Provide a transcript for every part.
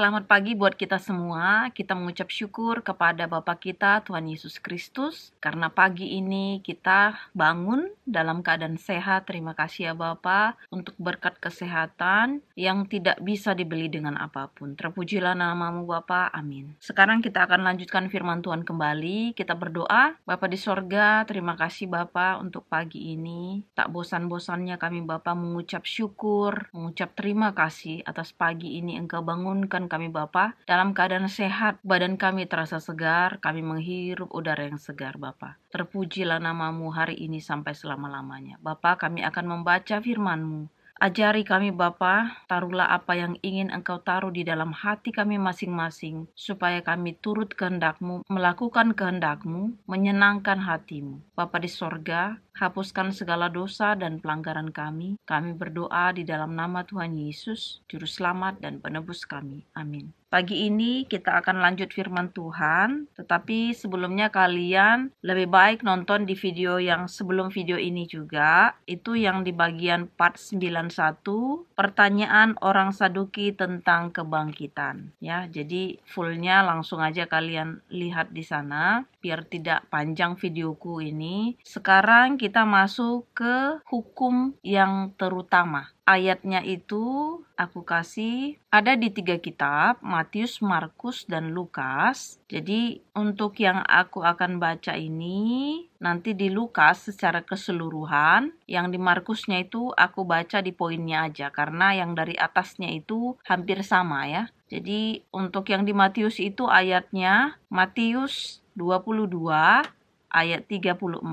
Selamat pagi buat kita semua. Kita mengucap syukur kepada Bapa kita, Tuhan Yesus Kristus. Karena pagi ini kita bangun dalam keadaan sehat. Terima kasih ya Bapa untuk berkat kesehatan yang tidak bisa dibeli dengan apapun. Terpujilah namamu Bapa. Amin. Sekarang kita akan lanjutkan firman Tuhan kembali. Kita berdoa. Bapa di sorga, terima kasih Bapa untuk pagi ini. Tak bosan-bosannya kami Bapa mengucap syukur, mengucap terima kasih atas pagi ini Engkau bangunkan kami Bapa dalam keadaan sehat, badan kami terasa segar, kami menghirup udara yang segar Bapa. Terpujilah namamu hari ini sampai selama-lamanya. Bapa, kami akan membaca firman-Mu. Ajari kami Bapa, taruhlah apa yang ingin Engkau taruh di dalam hati kami masing-masing, supaya kami turut kehendak-Mu, melakukan kehendak-Mu, menyenangkan hati-Mu. Bapa di sorga, hapuskan segala dosa dan pelanggaran kami. Kami berdoa di dalam nama Tuhan Yesus, Juru Selamat dan Penebus kami. Amin. Pagi ini kita akan lanjut firman Tuhan, tetapi sebelumnya kalian lebih baik nonton di video yang sebelum video ini juga, itu yang di bagian part 91, pertanyaan orang Saduki tentang kebangkitan. Ya, jadi fullnya langsung aja kalian lihat di sana, biar tidak panjang videoku ini. Sekarang kita masuk ke hukum yang terutama. Ayatnya itu aku kasih ada di 3 kitab, Matius, Markus, dan Lukas. Jadi untuk yang aku akan baca ini nanti di Lukas secara keseluruhan. Yang di Markusnya itu aku baca di poinnya aja, karena yang dari atasnya itu hampir sama ya. Jadi untuk yang di Matius itu ayatnya Matius 22 ayat 34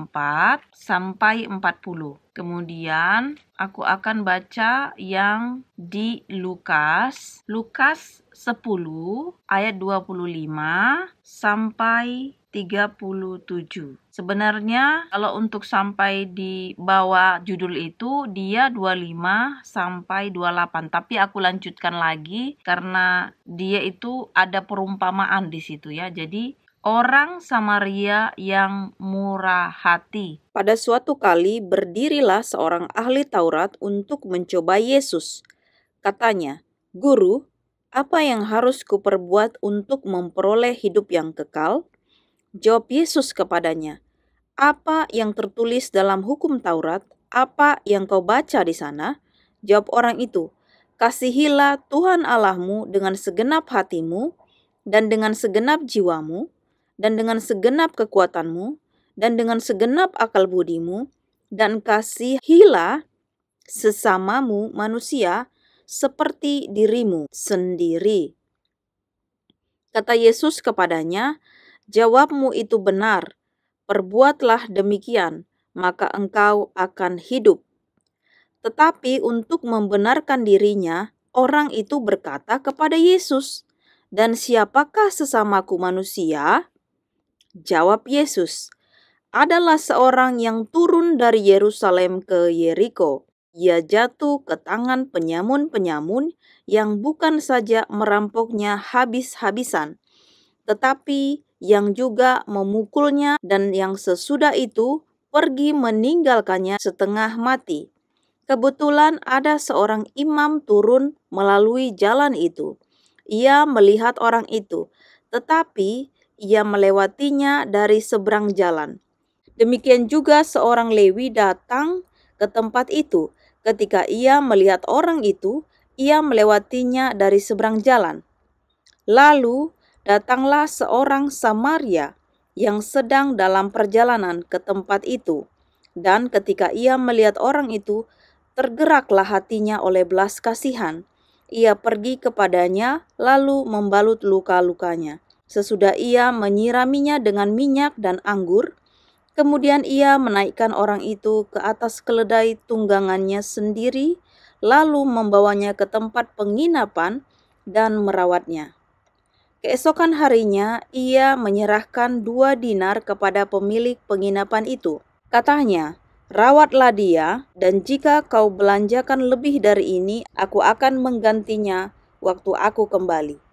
sampai 40. Kemudian aku akan baca yang di Lukas 10 ayat 25 sampai 37. Sebenarnya kalau untuk sampai di bawah judul itu dia 25 sampai 28, tapi aku lanjutkan lagi karena dia itu ada perumpamaan di situ ya. Jadi orang Samaria yang murah hati. Pada suatu kali berdirilah seorang ahli Taurat untuk mencoba Yesus. Katanya, "Guru, apa yang harus kuperbuat untuk memperoleh hidup yang kekal?" Jawab Yesus kepadanya, "Apa yang tertulis dalam hukum Taurat? Apa yang kau baca di sana?" Jawab orang itu, "Kasihilah Tuhan Allahmu dengan segenap hatimu, dan dengan segenap jiwamu, dan dengan segenap kekuatanmu, dan dengan segenap akal budimu, dan kasihilah sesamamu manusia seperti dirimu sendiri." Kata Yesus kepadanya, "Jawabmu itu benar, perbuatlah demikian, maka engkau akan hidup." Tetapi untuk membenarkan dirinya, orang itu berkata kepada Yesus, "Dan siapakah sesamaku manusia?" Jawab Yesus, "Adalah seorang yang turun dari Yerusalem ke Yeriko. Ia jatuh ke tangan penyamun-penyamun yang bukan saja merampoknya habis-habisan, tetapi yang juga memukulnya, dan yang sesudah itu pergi meninggalkannya setengah mati. Kebetulan ada seorang imam turun melalui jalan itu. Ia melihat orang itu, tetapi ia melewatinya dari seberang jalan. Demikian juga seorang Lewi datang ke tempat itu. Ketika ia melihat orang itu, ia melewatinya dari seberang jalan. Lalu datanglah seorang Samaria yang sedang dalam perjalanan ke tempat itu. Dan ketika ia melihat orang itu, tergeraklah hatinya oleh belas kasihan. Ia pergi kepadanya, lalu membalut luka-lukanya. Sesudah ia menyiraminya dengan minyak dan anggur, kemudian ia menaikkan orang itu ke atas keledai tunggangannya sendiri, lalu membawanya ke tempat penginapan dan merawatnya. Keesokan harinya ia menyerahkan 2 dinar kepada pemilik penginapan itu. Katanya, "Rawatlah dia, dan jika kau belanjakan lebih dari ini, aku akan menggantinya waktu aku kembali."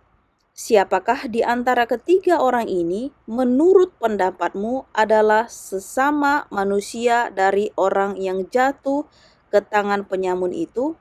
Siapakah di antara ketiga orang ini menurut pendapatmu adalah sesama manusia dari orang yang jatuh ke tangan penyamun itu?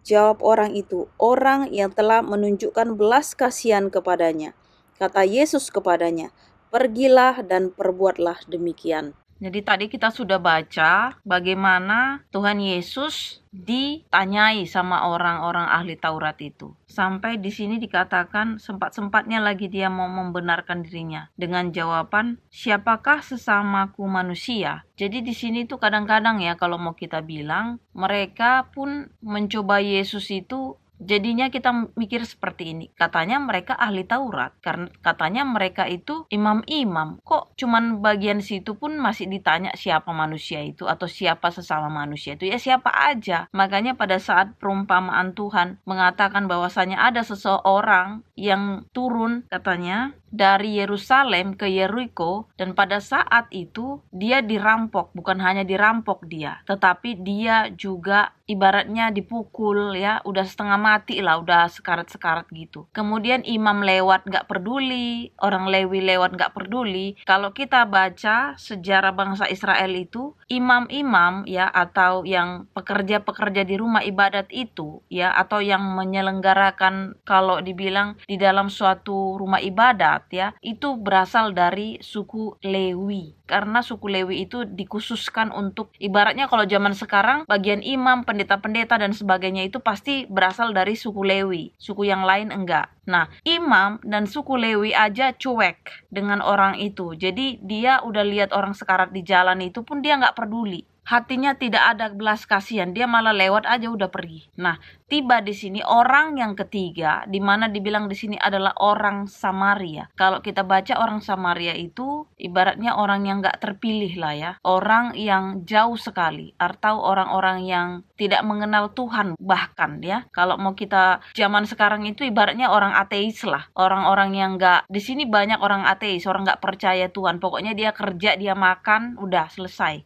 Jawab orang itu, orang yang telah menunjukkan belas kasihan kepadanya. Kata Yesus kepadanya, pergilah dan perbuatlah demikian. Jadi tadi kita sudah baca bagaimana Tuhan Yesus ditanyai sama orang-orang ahli Taurat itu. Sampai di sini dikatakan sempat-sempatnya lagi dia mau membenarkan dirinya dengan jawaban, siapakah sesamaku manusia? Jadi di sini tuh kadang-kadang ya kalau mau kita bilang, mereka pun mencoba Yesus itu. Jadinya kita mikir seperti ini. Katanya mereka ahli Taurat. Karena katanya mereka itu imam-imam. Kok cuman bagian situ pun masih ditanya siapa manusia itu atau siapa sesama manusia itu? Ya siapa aja. Makanya pada saat perumpamaan Tuhan mengatakan bahwasanya ada seseorang yang turun katanya dari Yerusalem ke Yeriko, dan pada saat itu dia dirampok. Bukan hanya dirampok dia, tetapi dia juga ibaratnya dipukul ya, udah setengah mati lah, udah sekarat-sekarat gitu. Kemudian imam lewat gak peduli, orang Lewi lewat gak peduli. Kalau kita baca sejarah bangsa Israel itu, imam-imam ya, atau yang pekerja-pekerja di rumah ibadat itu ya, atau yang menyelenggarakan kalau dibilang di dalam suatu rumah ibadat ya, itu berasal dari suku Lewi. Karena suku Lewi itu dikhususkan untuk, ibaratnya kalau zaman sekarang bagian imam, pendeta-pendeta dan sebagainya itu pasti berasal dari suku Lewi, suku yang lain enggak. Nah, imam dan suku Lewi aja cuek dengan orang itu. Jadi dia udah lihat orang sekarat di jalan itu pun dia nggak peduli. Hatinya tidak ada belas kasihan, dia malah lewat aja udah pergi. Nah, tiba di sini orang yang ketiga, di mana dibilang di sini adalah orang Samaria. Kalau kita baca orang Samaria itu ibaratnya orang yang nggak terpilih lah ya, orang yang jauh sekali, atau orang-orang yang tidak mengenal Tuhan bahkan ya. Kalau mau kita zaman sekarang itu ibaratnya orang ateis lah, orang-orang yang nggak, di sini banyak orang ateis, orang nggak percaya Tuhan. Pokoknya dia kerja, dia makan, udah selesai.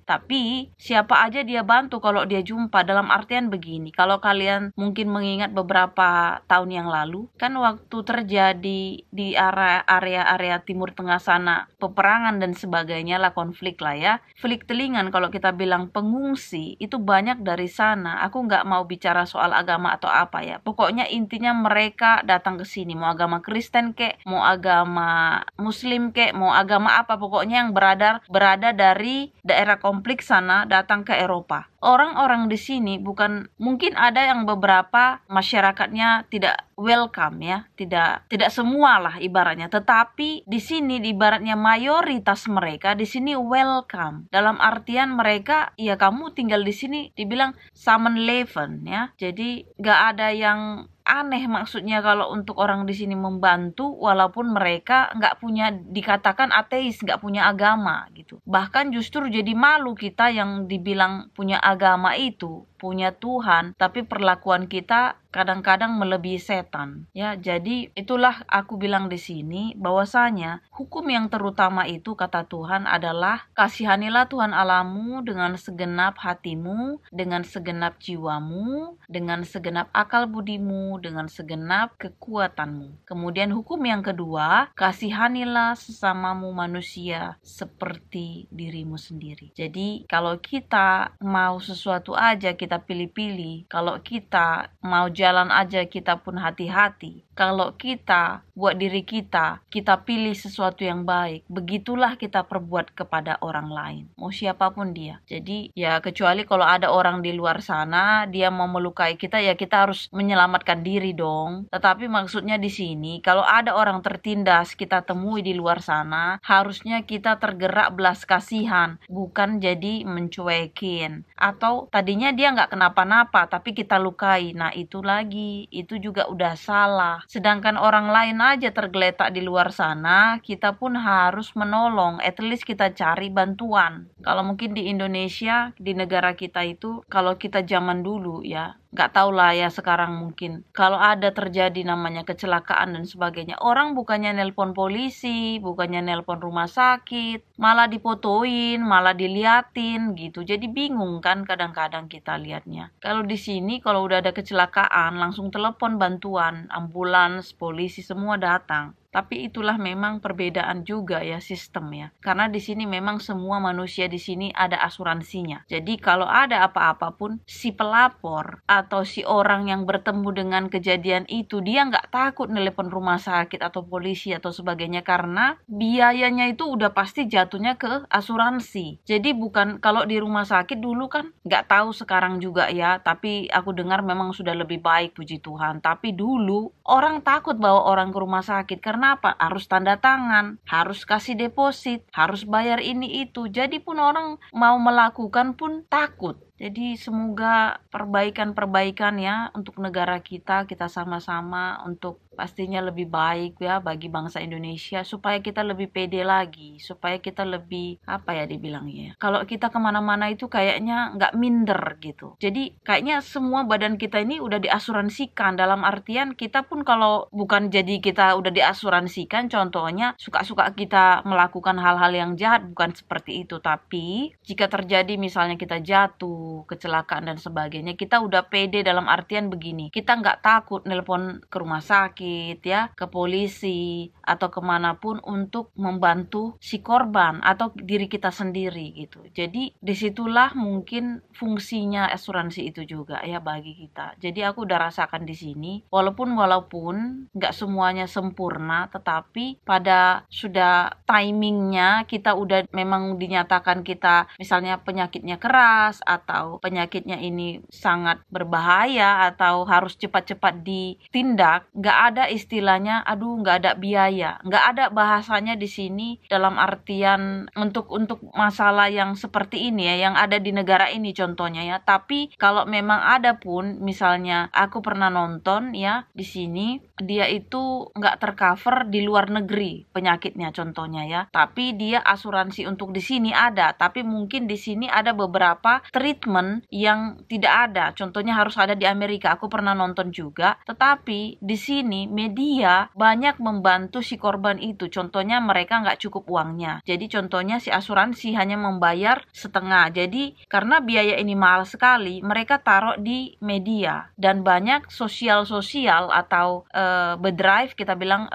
Tapi siapa aja dia bantu kalau dia jumpa. Dalam artian begini, kalau kalian mungkin mengingat beberapa tahun yang lalu, kan waktu terjadi di area Timur Tengah sana peperangan dan sebagainya lah, konflik lah ya, konflik telingan kalau kita bilang pengungsi itu banyak dari sana. Aku nggak mau bicara soal agama atau apa ya, pokoknya intinya mereka datang ke sini, mau agama Kristen kek, mau agama Muslim kek, mau agama apa, pokoknya yang berada dari daerah konflik sana datang ke Eropa. Orang-orang di sini bukan, mungkin ada yang beberapa masyarakatnya tidak welcome ya, tidak semua lah ibaratnya, tetapi di sini ibaratnya mayoritas mereka di sini welcome. Dalam artian mereka ya kamu tinggal di sini dibilang samenleven ya. Jadi gak ada yang aneh, maksudnya kalau untuk orang di sini membantu walaupun mereka nggak punya, dikatakan ateis, nggak punya agama gitu. Bahkan justru jadi malu kita yang dibilang punya agama itu, punya Tuhan, tapi perlakuan kita kadang-kadang melebihi setan ya. Jadi itulah aku bilang di sini bahwasanya hukum yang terutama itu kata Tuhan adalah kasihanilah Tuhan Allahmu dengan segenap hatimu, dengan segenap jiwamu, dengan segenap akal budimu, dengan segenap kekuatanmu. Kemudian hukum yang kedua, kasihanilah sesamamu manusia seperti dirimu sendiri. Jadi kalau kita mau sesuatu aja kita pilih-pilih, kalau kita mau jalan aja kita pun hati-hati, kalau kita buat diri kita pilih sesuatu yang baik, begitulah kita perbuat kepada orang lain, mau siapapun dia. Jadi ya kecuali kalau ada orang di luar sana dia mau melukai kita, ya kita harus menyelamatkan diri dong. Tetapi maksudnya di sini kalau ada orang tertindas kita temui di luar sana, harusnya kita tergerak belas kasihan, bukan jadi mencuekin. Atau tadinya dia nggak kenapa-napa tapi kita lukai, nah itu lagi, itu juga udah salah. Sedangkan orang lain aja tergeletak di luar sana, kita pun harus menolong, at least kita cari bantuan. Kalau mungkin di Indonesia, di negara kita itu, kalau kita zaman dulu ya, nggak tahu lah ya sekarang mungkin, kalau ada terjadi namanya kecelakaan dan sebagainya, orang bukannya nelpon polisi, bukannya nelpon rumah sakit, malah difotoin, malah diliatin gitu. Jadi bingung kan kadang-kadang kita lihatnya. Kalau di sini kalau udah ada kecelakaan langsung telepon bantuan, ambulans, polisi semua datang. Tapi itulah memang perbedaan juga ya sistem ya. Karena di sini memang semua manusia di sini ada asuransinya. Jadi kalau ada apa-apa pun, si pelapor atau si orang yang bertemu dengan kejadian itu, dia nggak takut nelpon rumah sakit atau polisi atau sebagainya, karena biayanya itu udah pasti jatuhnya ke asuransi. Jadi bukan kalau di rumah sakit dulu kan, nggak tahu sekarang juga ya, tapi aku dengar memang sudah lebih baik, puji Tuhan. Tapi dulu orang takut bawa orang ke rumah sakit. Karena apa? Harus tanda tangan, harus kasih deposit, harus bayar ini itu. Jadi pun orang mau melakukan pun takut. Jadi semoga perbaikan-perbaikan ya untuk negara kita sama-sama untuk pastinya lebih baik ya bagi bangsa Indonesia, supaya kita lebih pede lagi, supaya kita lebih apa ya dibilangnya. Kalau kita kemana-mana itu kayaknya nggak minder gitu. Jadi kayaknya semua badan kita ini udah diasuransikan, dalam artian kita pun kalau bukan jadi kita udah diasuransikan, contohnya suka-suka kita melakukan hal-hal yang jahat, bukan seperti itu. Tapi jika terjadi misalnya kita jatuh, kecelakaan dan sebagainya, kita udah pede dalam artian begini, kita nggak takut nelpon ke rumah sakit ya, ke polisi atau kemanapun untuk membantu si korban atau diri kita sendiri gitu. Jadi disitulah mungkin fungsinya asuransi itu juga ya bagi kita. Jadi aku udah rasakan di sini, walaupun nggak semuanya sempurna, tetapi pada sudah timingnya kita udah memang dinyatakan kita misalnya penyakitnya keras atau penyakitnya ini sangat berbahaya atau harus cepat-cepat ditindak, nggak ada istilahnya, nggak ada biaya, nggak ada bahasanya di sini dalam artian untuk masalah yang seperti ini ya, yang ada di negara ini contohnya ya. Tapi kalau memang ada pun, misalnya aku pernah nonton ya di sini, dia itu nggak tercover di luar negeri penyakitnya contohnya ya, tapi dia asuransi untuk di sini ada, tapi mungkin di sini ada beberapa treatment yang tidak ada, contohnya harus ada di Amerika. Aku pernah nonton juga, tetapi di sini media banyak membantu si korban itu. Contohnya mereka nggak cukup uangnya, jadi contohnya si asuransi hanya membayar setengah. Jadi karena biaya ini mahal sekali, mereka taruh di media. Dan banyak sosial atau bedrive kita bilang,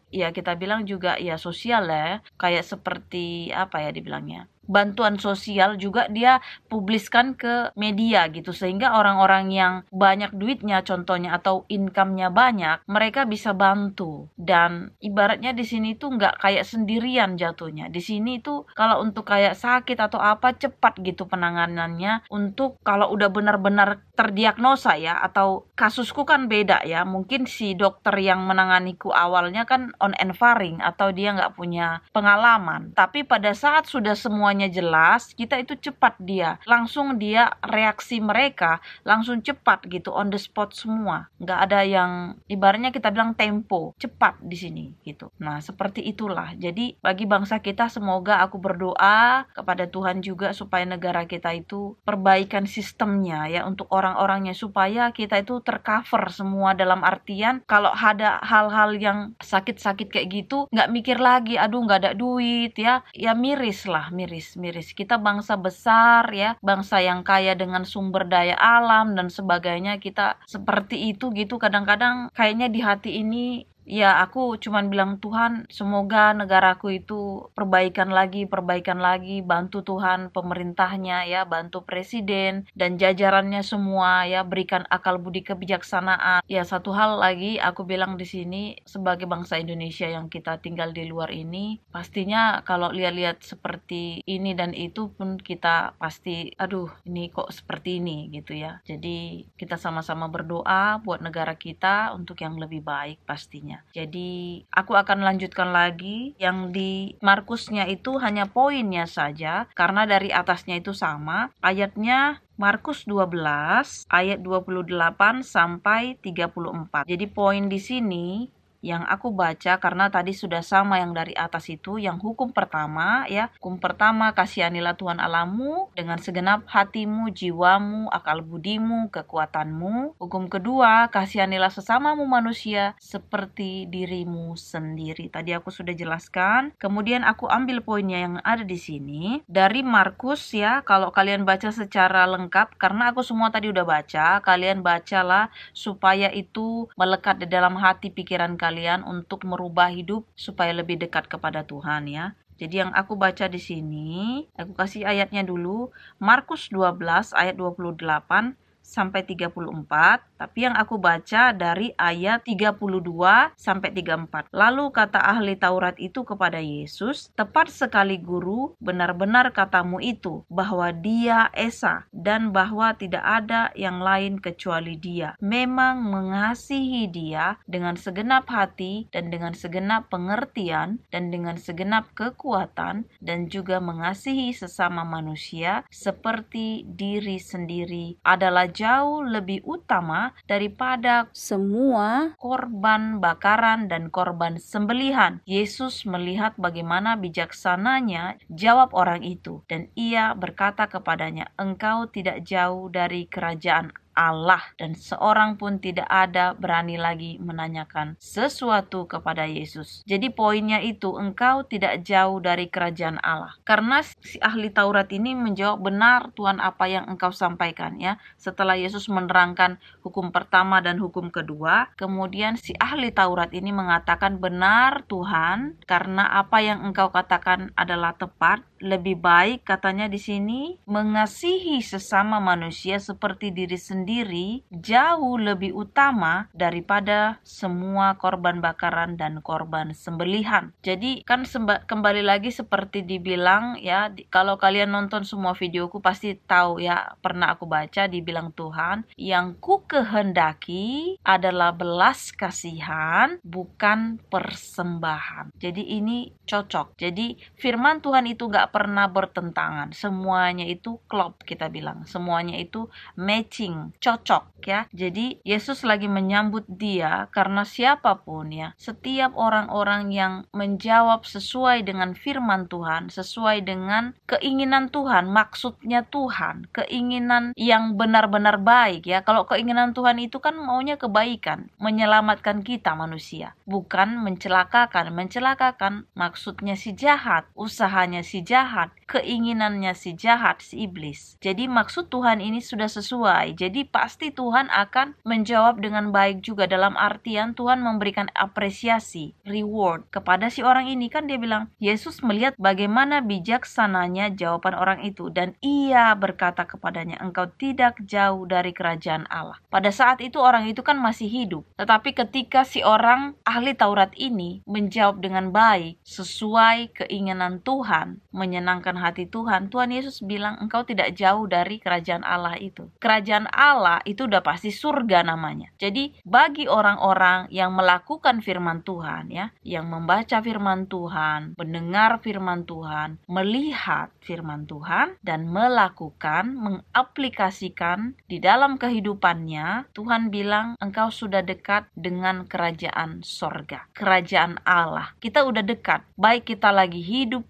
ya kita bilang juga ya sosial ya, kayak seperti apa ya dibilangnya, bantuan sosial juga dia publiskan ke media gitu, sehingga orang-orang yang banyak duitnya contohnya atau income-nya banyak, mereka bisa bantu. Dan ibaratnya di sini tuh nggak kayak sendirian jatuhnya. Di sini tuh kalau untuk kayak sakit atau apa cepat gitu penanganannya. Untuk kalau udah benar-benar terdiagnosa ya, atau kasusku kan beda ya, mungkin si dokter yang menanganiku awalnya kan on enfaring atau dia nggak punya pengalaman, tapi pada saat sudah semuanya jelas, kita itu cepat langsung reaksi mereka langsung cepat gitu, on the spot semua, nggak ada yang ibaratnya kita bilang tempo, cepat di sini gitu. Nah seperti itulah. Jadi bagi bangsa kita, semoga aku berdoa kepada Tuhan juga supaya negara kita itu perbaikan sistemnya ya untuk orang-orangnya, supaya kita itu tercover semua, dalam artian kalau ada hal-hal yang sakit-sakit kayak gitu, nggak mikir lagi nggak ada duit ya miris. Kita bangsa besar ya, bangsa yang kaya dengan sumber daya alam dan sebagainya, kita seperti itu gitu. Kadang-kadang kayaknya di hati ini ya aku cuman bilang, Tuhan semoga negaraku itu perbaikan lagi, bantu Tuhan pemerintahnya ya, bantu presiden dan jajarannya semua ya, berikan akal budi kebijaksanaan. Ya satu hal lagi aku bilang di sini, sebagai bangsa Indonesia yang kita tinggal di luar ini, pastinya kalau lihat-lihat seperti ini dan itu pun kita pasti ini kok seperti ini gitu ya. Jadi kita sama-sama berdoa buat negara kita untuk yang lebih baik pastinya. Jadi aku akan lanjutkan lagi yang di Markusnya, itu hanya poinnya saja karena dari atasnya itu sama. Ayatnya Markus 12 ayat 28 sampai 34. Jadi poin di sini yang aku baca, karena tadi sudah sama yang dari atas itu, yang hukum pertama ya. Hukum pertama, kasihanilah Tuhan Allahmu dengan segenap hatimu, jiwamu, akal budimu, kekuatanmu. Hukum kedua, kasihanilah sesamamu manusia seperti dirimu sendiri. Tadi aku sudah jelaskan. Kemudian aku ambil poinnya yang ada di sini dari Markus ya. Kalau kalian baca secara lengkap, karena aku semua tadi udah baca, kalian bacalah supaya itu melekat di dalam hati pikiran kalian kalian untuk merubah hidup supaya lebih dekat kepada Tuhan ya. Jadi yang aku baca di sini, aku kasih ayatnya dulu, Markus 12 ayat 28 sampai 34, tapi yang aku baca dari ayat 32 sampai 34. Lalu kata ahli Taurat itu kepada Yesus, "Tepat sekali Guru, benar-benar katamu itu, bahwa Dia Esa dan bahwa tidak ada yang lain kecuali Dia. Memang mengasihi Dia dengan segenap hati dan dengan segenap pengertian dan dengan segenap kekuatan dan juga mengasihi sesama manusia seperti diri sendiri adalah jauh lebih utama daripada semua korban bakaran dan korban sembelihan." Yesus melihat bagaimana bijaksananya jawab orang itu, dan ia berkata kepadanya, "Engkau tidak jauh dari kerajaan Allah." Dan seorang pun tidak ada berani lagi menanyakan sesuatu kepada Yesus. Jadi poinnya itu, engkau tidak jauh dari kerajaan Allah. Karena si ahli Taurat ini menjawab, "Benar Tuhan apa yang engkau sampaikan," ya. Setelah Yesus menerangkan hukum pertama dan hukum kedua, kemudian si ahli Taurat ini mengatakan, "Benar Tuhan, karena apa yang engkau katakan adalah tepat. Lebih baik," katanya di sini, "mengasihi sesama manusia seperti diri sendiri jauh lebih utama daripada semua korban bakaran dan korban sembelihan." Jadi kan kembali lagi seperti dibilang ya, kalau kalian nonton semua videoku pasti tahu ya, pernah aku baca dibilang Tuhan, "Yang ku kehendaki adalah belas kasihan, bukan persembahan." Jadi ini cocok. Jadi firman Tuhan itu gak pernah bertentangan, semuanya itu klop, kita bilang semuanya itu matching, cocok ya. Jadi Yesus lagi menyambut dia karena siapapun ya, setiap orang-orang yang menjawab sesuai dengan firman Tuhan, sesuai dengan keinginan Tuhan, maksudnya Tuhan, keinginan yang benar-benar baik ya. Kalau keinginan Tuhan itu kan maunya kebaikan, menyelamatkan kita manusia, bukan mencelakakan. Mencelakakan maksudnya si jahat, usahanya si jahat, keinginannya si jahat, si iblis. Jadi maksud Tuhan ini sudah sesuai. Jadi pasti Tuhan akan menjawab dengan baik juga, dalam artian Tuhan memberikan apresiasi, reward kepada si orang ini. Kan dia bilang, Yesus melihat bagaimana bijaksananya jawaban orang itu, dan ia berkata kepadanya, "Engkau tidak jauh dari kerajaan Allah." Pada saat itu orang itu kan masih hidup. Tetapi ketika si orang ahli Taurat ini menjawab dengan baik, sesuai keinginan Tuhan, menyenangkan hati Tuhan, Tuhan Yesus bilang, "Engkau tidak jauh dari kerajaan Allah itu." Kerajaan Allah itu udah pasti surga namanya. Jadi bagi orang-orang yang melakukan firman Tuhan ya, yang membaca firman Tuhan, mendengar firman Tuhan, melihat firman Tuhan, dan melakukan, mengaplikasikan di dalam kehidupannya, Tuhan bilang, "Engkau sudah dekat dengan kerajaan sorga, kerajaan Allah." Kita udah dekat, baik kita lagi hidup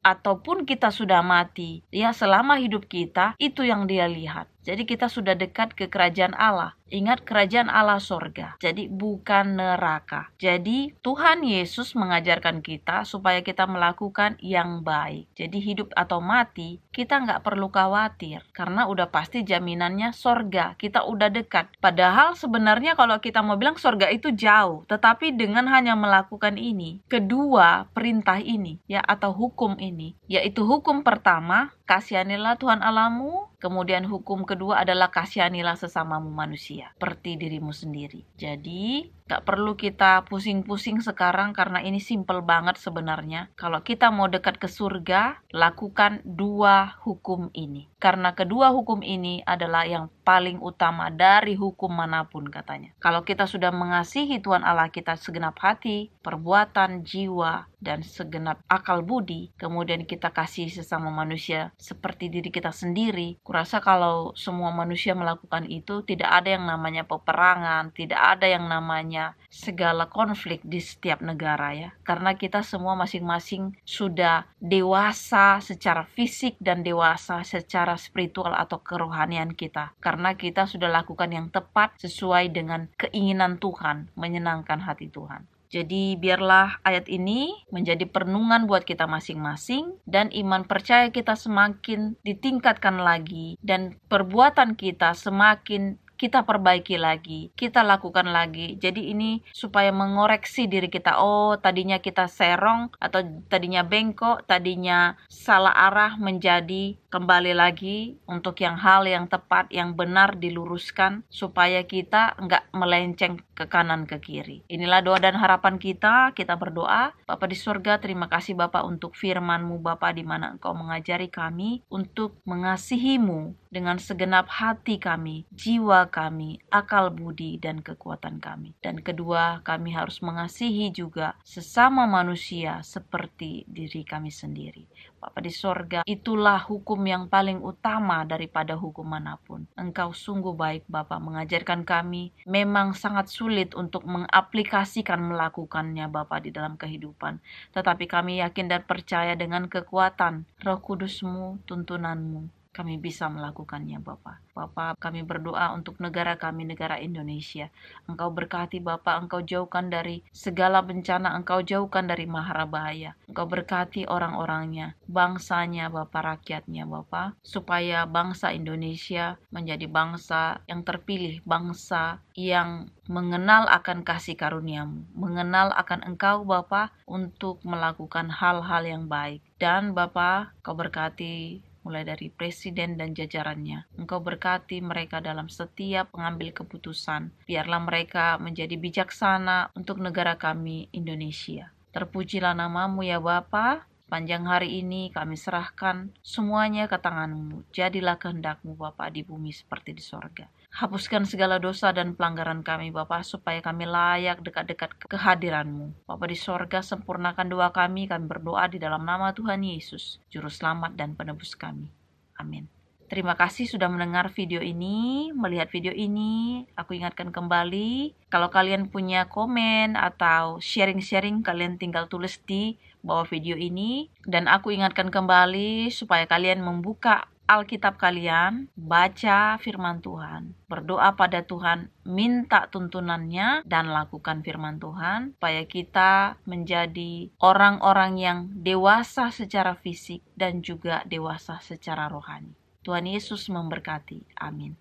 ataupun kita sudah mati ya, selama hidup kita itu yang dia lihat. Jadi kita sudah dekat ke kerajaan Allah. Ingat, kerajaan Allah sorga, jadi bukan neraka. Jadi Tuhan Yesus mengajarkan kita supaya kita melakukan yang baik. Jadi hidup atau mati, kita nggak perlu khawatir, karena udah pasti jaminannya sorga, kita udah dekat. Padahal sebenarnya kalau kita mau bilang sorga itu jauh, tetapi dengan hanya melakukan ini, kedua perintah ini ya, atau hukum ini, yaitu hukum pertama, kasihanilah Tuhan Allahmu. Kemudian hukum kedua adalah kasihanilah sesamamu manusia, seperti dirimu sendiri. Jadi gak perlu kita pusing-pusing sekarang, karena ini simple banget sebenarnya. Kalau kita mau dekat ke surga, lakukan dua hukum ini. Karena kedua hukum ini adalah yang paling utama dari hukum manapun katanya. Kalau kita sudah mengasihi Tuhan Allah kita segenap hati, perbuatan, jiwa, dan segenap akal budi, kemudian kita kasih sesama manusia seperti diri kita sendiri, kurasa kalau semua manusia melakukan itu, tidak ada yang namanya peperangan, tidak ada yang namanya segala konflik di setiap negara ya. Karena kita semua masing-masing sudah dewasa secara fisik dan dewasa secara spiritual atau kerohanian kita. Karena kita sudah lakukan yang tepat sesuai dengan keinginan Tuhan, menyenangkan hati Tuhan. Jadi biarlah ayat ini menjadi perenungan buat kita masing-masing, dan iman percaya kita semakin ditingkatkan lagi, dan perbuatan kita semakin kita perbaiki lagi, kita lakukan lagi. Jadi ini supaya mengoreksi diri kita. Oh, tadinya kita serong atau tadinya bengkok, tadinya salah arah, menjadi kembali lagi untuk yang hal yang tepat, yang benar diluruskan supaya kita enggak melenceng ke kanan ke kiri. Inilah doa dan harapan kita berdoa. Bapa di surga, terima kasih Bapa untuk firman-Mu Bapa, di mana Engkau mengajari kami untuk mengasihi-Mu dengan segenap hati kami, jiwa kami, akal budi, dan kekuatan kami. Dan kedua, kami harus mengasihi juga sesama manusia seperti diri kami sendiri. Bapa di sorga, itulah hukum yang paling utama daripada hukum manapun. Engkau sungguh baik Bapa, mengajarkan kami. Memang sangat sulit untuk mengaplikasikan, melakukannya Bapa di dalam kehidupan. Tetapi kami yakin dan percaya dengan kekuatan Roh Kudus-Mu, tuntunan-Mu, kami bisa melakukannya Bapa. Bapa, kami berdoa untuk negara kami, negara Indonesia. Engkau berkati Bapa, Engkau jauhkan dari segala bencana, Engkau jauhkan dari mahara bahaya. Engkau berkati orang-orangnya, bangsanya Bapa, rakyatnya Bapa, supaya bangsa Indonesia menjadi bangsa yang terpilih, bangsa yang mengenal akan kasih karunia-Mu, mengenal akan Engkau Bapa untuk melakukan hal-hal yang baik. Dan Bapa, Kau berkati mulai dari presiden dan jajarannya. Engkau berkati mereka dalam setiap pengambil keputusan. Biarlah mereka menjadi bijaksana untuk negara kami, Indonesia. Terpujilah nama-Mu ya Bapa. Panjang hari ini kami serahkan semuanya ke tangan-Mu. Jadilah kehendak-Mu Bapa di bumi seperti di sorga. Hapuskan segala dosa dan pelanggaran kami Bapa, supaya kami layak dekat-dekat kehadiran-Mu. Bapa di sorga, sempurnakan doa kami berdoa di dalam nama Tuhan Yesus, Juru Selamat dan Penebus kami. Amin. Terima kasih sudah mendengar video ini, melihat video ini. Aku ingatkan kembali, kalau kalian punya komen atau sharing-sharing, kalian tinggal tulis di bawah video ini. Dan aku ingatkan kembali supaya kalian membuka Alkitab kalian, baca firman Tuhan, berdoa pada Tuhan, minta tuntunannya, dan lakukan firman Tuhan, supaya kita menjadi orang-orang yang dewasa secara fisik dan juga dewasa secara rohani. Tuhan Yesus memberkati. Amin.